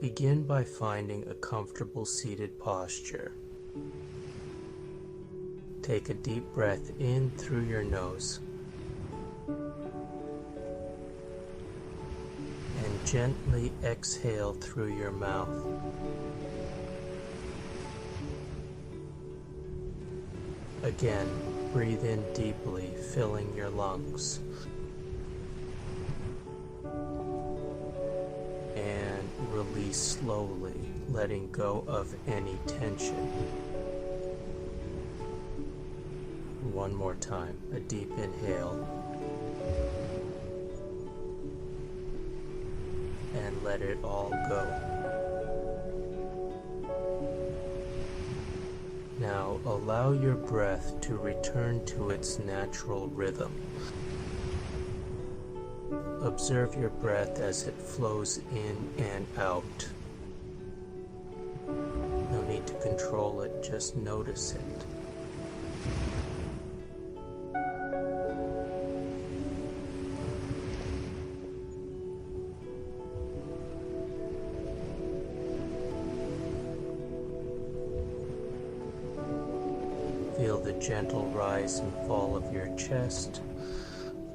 Begin by finding a comfortable seated posture. Take a deep breath in through your nose and gently exhale through your mouth. Again, breathe in deeply, filling your lungs. And release slowly, letting go of any tension. One more time, a deep inhale. And let it all go. Now allow your breath to return to its natural rhythm. Observe your breath as it flows in and out. No need to control it, just notice it. Feel the gentle rise and fall of your chest.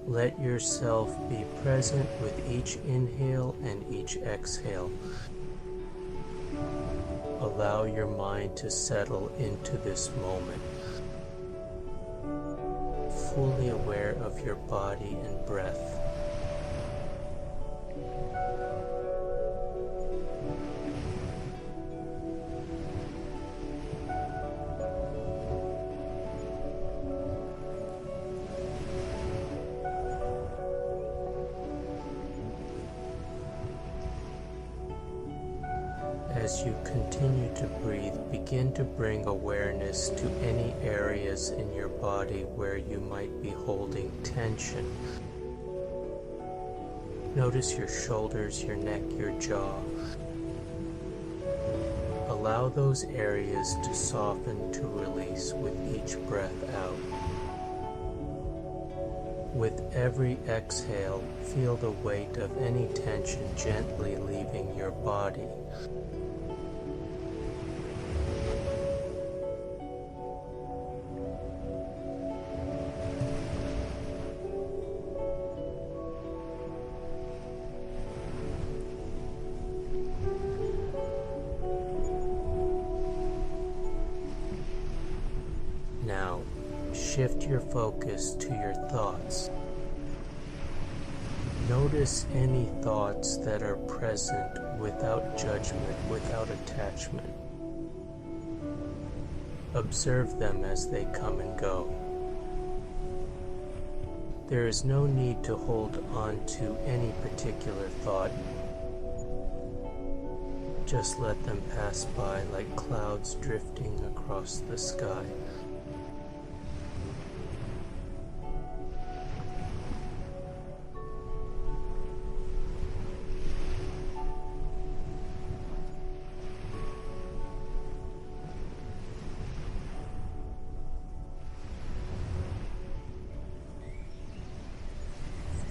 Let yourself be present with each inhale and each exhale. Allow your mind to settle into this moment, fully aware of your body and breath. As you continue to breathe, begin to bring awareness to any areas in your body where you might be holding tension. Notice your shoulders, your neck, your jaw. Allow those areas to soften, to release with each breath out. With every exhale, feel the weight of any tension gently leaving your body. Now, shift your focus to your thoughts. Notice any thoughts that are present without judgment, without attachment. Observe them as they come and go. There is no need to hold on to any particular thought. Just let them pass by like clouds drifting across the sky.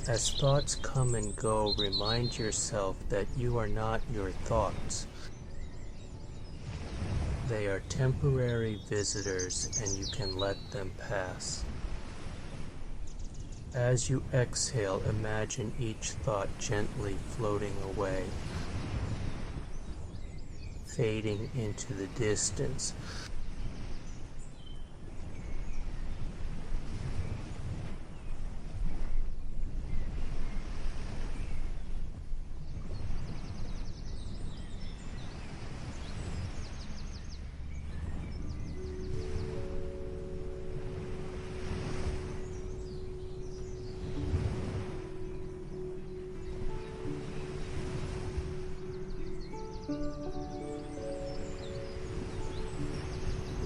As thoughts come and go, remind yourself that you are not your thoughts. They are temporary visitors and you can let them pass. As you exhale, imagine each thought gently floating away, fading into the distance.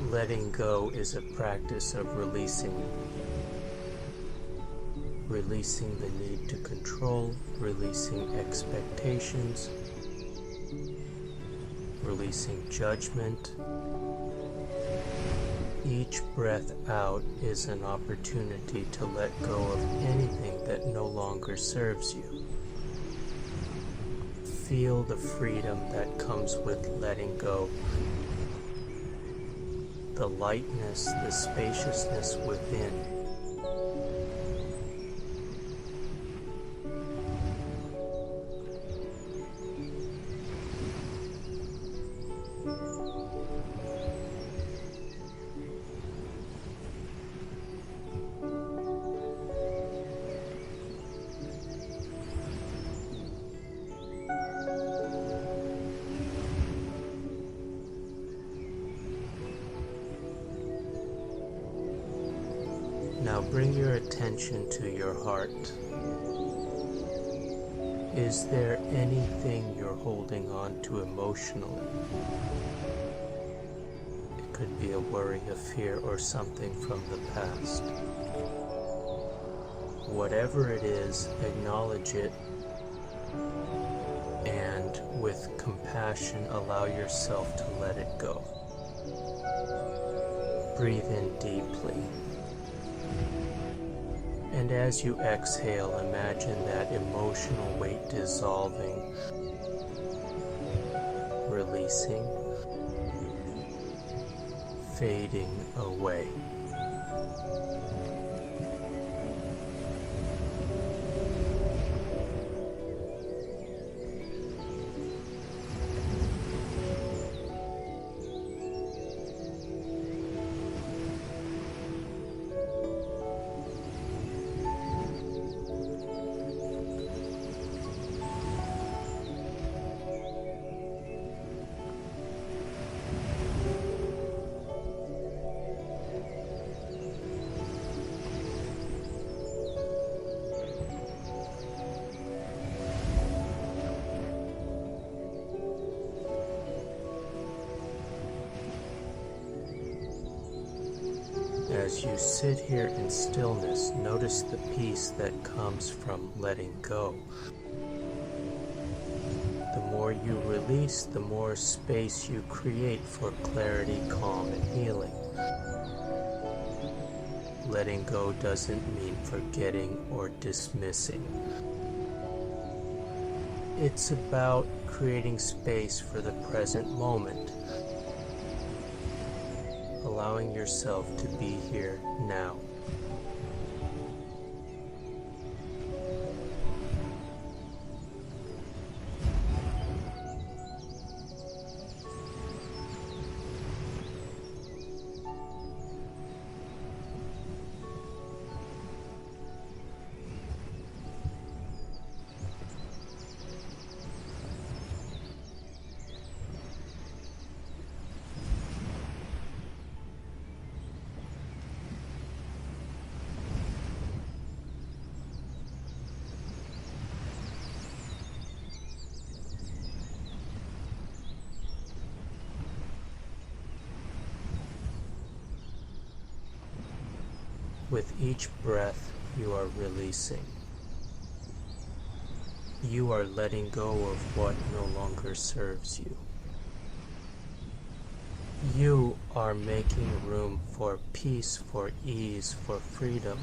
Letting go is a practice of releasing the need to control, releasing expectations, releasing judgment. Each breath out is an opportunity to let go of anything that no longer serves you. feel the freedom that comes with letting go. The lightness, the spaciousness within. Now bring your attention to your heart. Is there anything you're holding on to emotionally? It could be a worry, a fear, or something from the past. Whatever it is, acknowledge it, and with compassion, allow yourself to let it go. Breathe in deeply. And as you exhale, imagine that emotional weight dissolving, releasing, fading away. As you sit here in stillness, notice the peace that comes from letting go. The more you release, the more space you create for clarity, calm, and healing. Letting go doesn't mean forgetting or dismissing. It's about creating space for the present moment, allowing yourself to be here now. With each breath, you are releasing. You are letting go of what no longer serves you. You are making room for peace, for ease, for freedom.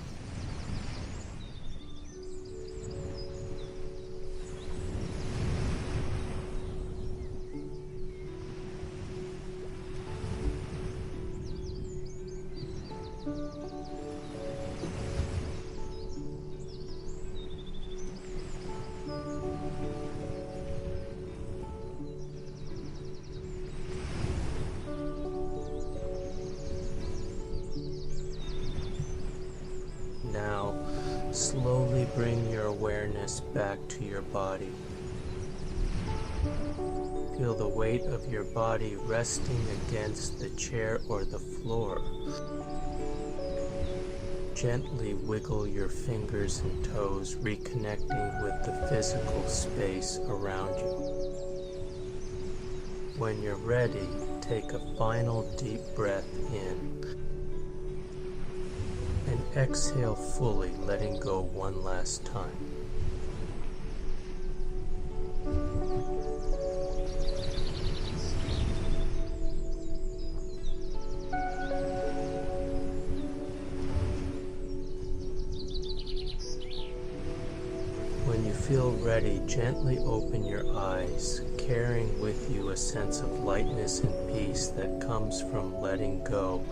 Now, slowly bring your awareness back to your body. Feel the weight of your body resting against the chair or the floor. Gently wiggle your fingers and toes, reconnecting with the physical space around you. When you're ready, take a final deep breath in. And exhale fully, letting go one last time. When you feel ready, gently open your eyes, carrying with you a sense of lightness and peace that comes from letting go.